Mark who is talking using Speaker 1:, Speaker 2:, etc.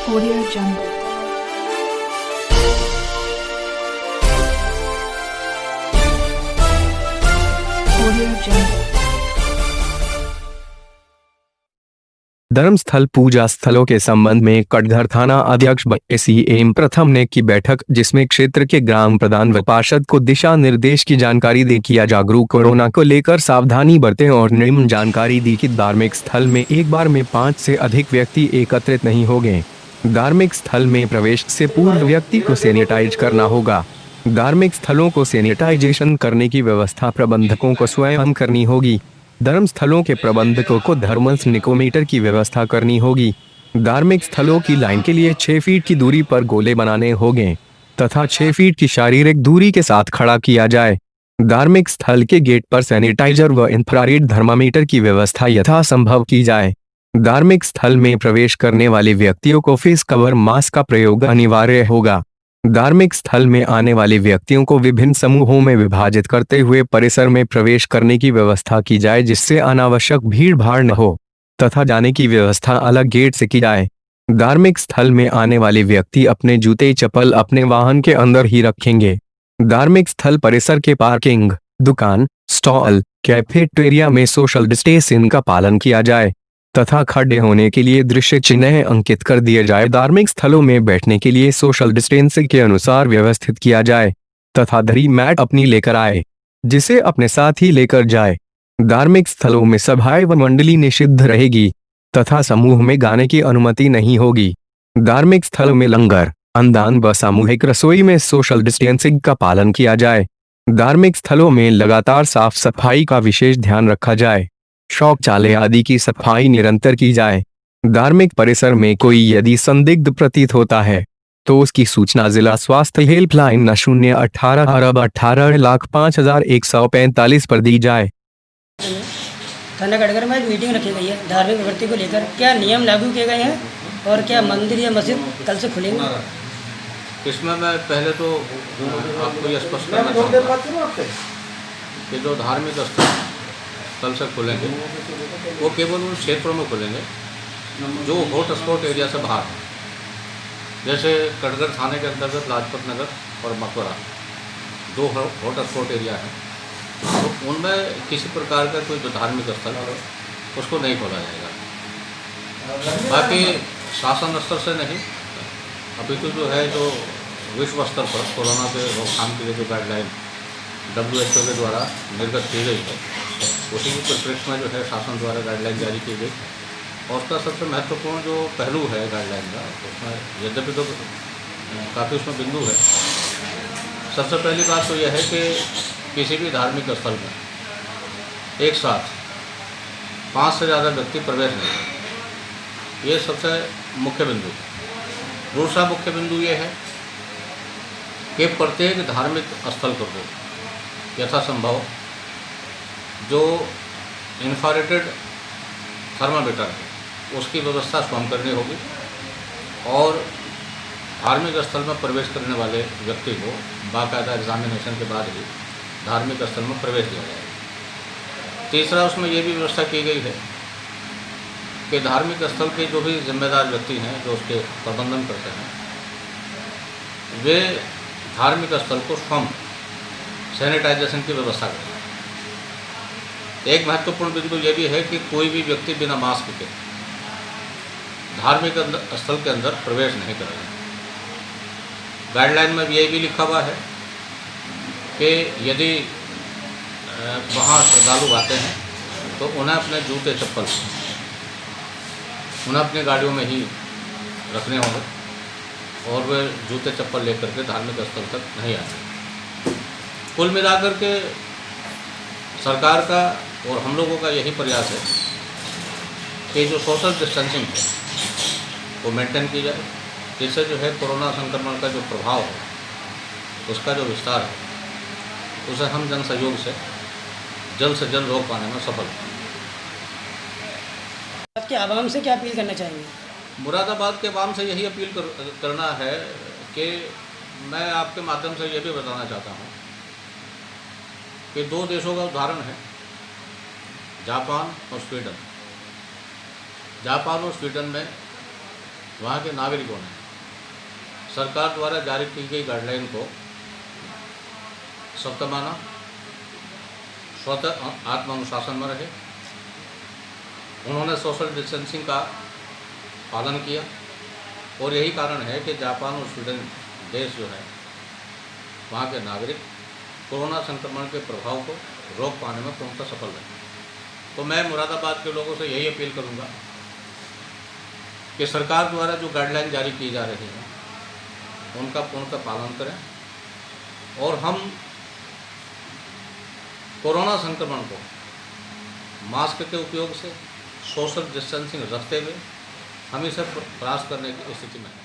Speaker 1: Audio Jungle. Audio Jungle.
Speaker 2: धर्मस्थल पूजा स्थलों के संबंध में कटघर थाना अध्यक्ष एसीएम प्रथम ने की बैठक, जिसमें क्षेत्र के ग्राम प्रधान व पार्षद को दिशा निर्देश की जानकारी दे किया जागरूक। कोरोना को लेकर सावधानी बरतें और निम्न जानकारी दी कि धार्मिक स्थल में एक बार में 5 से अधिक व्यक्ति एकत्रित नहीं होंगे। धार्मिक स्थल में प्रवेश से पूर्व व्यक्ति को सैनिटाइज करना होगा। धार्मिक स्थलों को सैनिटाइजेशन करने की व्यवस्था प्रबंधकों को स्वयं करनी होगी। धर्मस्थलों के प्रबंधकों को थर्मल निकोमीटर की व्यवस्था करनी होगी। धार्मिक स्थलों की लाइन के लिए 6 फीट की दूरी पर गोले बनाने होंगे तथा 6 फीट की शारीरिक दूरी के साथ खड़ा किया जाए। धार्मिक स्थल के गेट पर सैनिटाइजर व इंफ्रारेड थर्मामीटर की व्यवस्था यथासंभव की जाए। धार्मिक स्थल में प्रवेश करने वाले व्यक्तियों को फेस कवर मास्क का प्रयोग अनिवार्य होगा। धार्मिक स्थल में आने वाले व्यक्तियों को विभिन्न समूहों में विभाजित करते हुए परिसर में प्रवेश करने की व्यवस्था की जाए, जिससे अनावश्यक भीड़ भाड़ न हो तथा जाने की व्यवस्था अलग गेट से की जाए। धार्मिक स्थल में आने वाले व्यक्ति अपने जूते चप्पल अपने वाहन के अंदर ही रखेंगे। धार्मिक स्थल परिसर के पार्किंग, दुकान, स्टॉल, कैफेटेरिया में सोशल डिस्टेंसिंग का पालन किया जाए तथा खड़े होने के लिए दृश्य चिन्ह अंकित कर दिए जाए। धार्मिक स्थलों में बैठने के लिए सोशल डिस्टेंसिंग के अनुसार व्यवस्थित किया जाए तथा दरी मैट अपनी लेकर आए, जिसे अपने साथ ही लेकर जाए। धार्मिक स्थलों में सभाएं व मंडली निषिद्ध रहेगी तथा समूह में गाने की अनुमति नहीं होगी। धार्मिक स्थलों में लंगर, अन्नदान व सामूहिक रसोई में सोशल डिस्टेंसिंग का पालन किया जाए। धार्मिक स्थलों में लगातार साफ सफाई का विशेष ध्यान रखा जाए। शौचालय आदि की सफाई निरंतर की जाए। धार्मिक परिसर में कोई यदि संदिग्ध प्रतीत होता है तो उसकी सूचना जिला स्वास्थ्य हेल्पलाइन 018 पर दी जाए।
Speaker 3: थाना कटघर में आज मीटिंग रखी गई है धार्मिक प्रवृत्ति को लेकर। क्या नियम लागू किए गए हैं और क्या मंदिर या मस्जिद कल से खुलेंगे?
Speaker 4: इसमें मैं पहले तो आपको ये स्पष्ट करना चाहूँगा कि जो धार्मिक स्थल से खुलेंगे वो केवल उन क्षेत्रों में खुलेंगे जो हॉटस्पॉट एरिया से बाहर हैं। जैसे कटघर थाने के अंतर्गत लाजपत नगर और मकबरा दो हॉटस्पॉट एरिया हैं, तो उनमें किसी प्रकार का कोई जो धार्मिक स्थल है उसको नहीं खोला जाएगा। बाकी शासन स्तर से नहीं, अभी तो जो है जो विश्व स्तर पर कोरोना के रोकथाम के लिए जो गाइडलाइन WHO के द्वारा निर्गत की गई है, उसी के परिप्रेक्ष्य में जो है शासन द्वारा गाइडलाइन जारी की गई। और उसका सबसे महत्वपूर्ण जो पहलू है गाइडलाइन का, उसमें यद्यपि तो काफ़ी उसमें बिंदु है। सबसे पहली बात तो यह है कि किसी भी धार्मिक स्थल में एक साथ 5 से ज़्यादा व्यक्ति प्रवेश नहीं करें, ये सबसे मुख्य बिंदु है। दूसरा मुख्य बिंदु ये है कि प्रत्येक धार्मिक स्थल को यथासंभव जो इंफ्रारेड थर्मामीटर है उसकी व्यवस्था स्वयं करनी होगी और धार्मिक स्थल में प्रवेश करने वाले व्यक्ति को बाकायदा एग्जामिनेशन के बाद ही धार्मिक स्थल में प्रवेश दिया जाएगा। तीसरा, उसमें ये भी व्यवस्था की गई है कि धार्मिक स्थल के जो भी जिम्मेदार व्यक्ति हैं जो उसके प्रबंधन करते हैं, वे धार्मिक स्थल को स्वयं सैनिटाइजेशन की व्यवस्था करें। एक महत्वपूर्ण बिंदु ये भी है कि कोई भी व्यक्ति बिना मास्क के धार्मिक स्थल के अंदर प्रवेश नहीं करेगा। गाइडलाइन में ये भी लिखा हुआ है कि यदि वहाँ श्रद्धालु आते हैं तो उन्हें अपने जूते चप्पल उन्हें अपनी गाड़ियों में ही रखने होंगे और वे जूते चप्पल लेकर के धार्मिक स्थल तक नहीं आते। कुल मिलाकर के सरकार का और हम लोगों का यही प्रयास है कि जो सोशल डिस्टेंसिंग है वो मेंटेन की जाए, जिससे जो है कोरोना संक्रमण का जो प्रभाव है उसका जो विस्तार है उसे हम जन सहयोग से जल्द रोक पाने में सफल हैं।
Speaker 3: आपके आवाम से क्या अपील करना चाहेंगे?
Speaker 4: मुरादाबाद के आवाम से यही अपील करना है कि मैं आपके माध्यम से ये भी बताना चाहता हूँ कि 2 देशों का उदाहरण है, जापान और स्वीडन। जापान और स्वीडन में वहाँ के नागरिकों ने सरकार द्वारा जारी की गई गाइडलाइन को सख्त माना, स्वतः आत्मानुशासन में रहे, उन्होंने सोशल डिस्टेंसिंग का पालन किया और यही कारण है कि जापान और स्वीडन देश जो है वहाँ के नागरिक कोरोना संक्रमण के प्रभाव को रोक पाने में पूर्णतः सफल रहे। तो मैं मुरादाबाद के लोगों से यही अपील करूँगा कि सरकार द्वारा जो गाइडलाइन जारी की जा रही है उनका पूर्णतः पालन करें और हम कोरोना संक्रमण को मास्क के उपयोग से, सोशल डिस्टेंसिंग रखते हुए हम इसे प्रयास करने की स्थिति में हैं।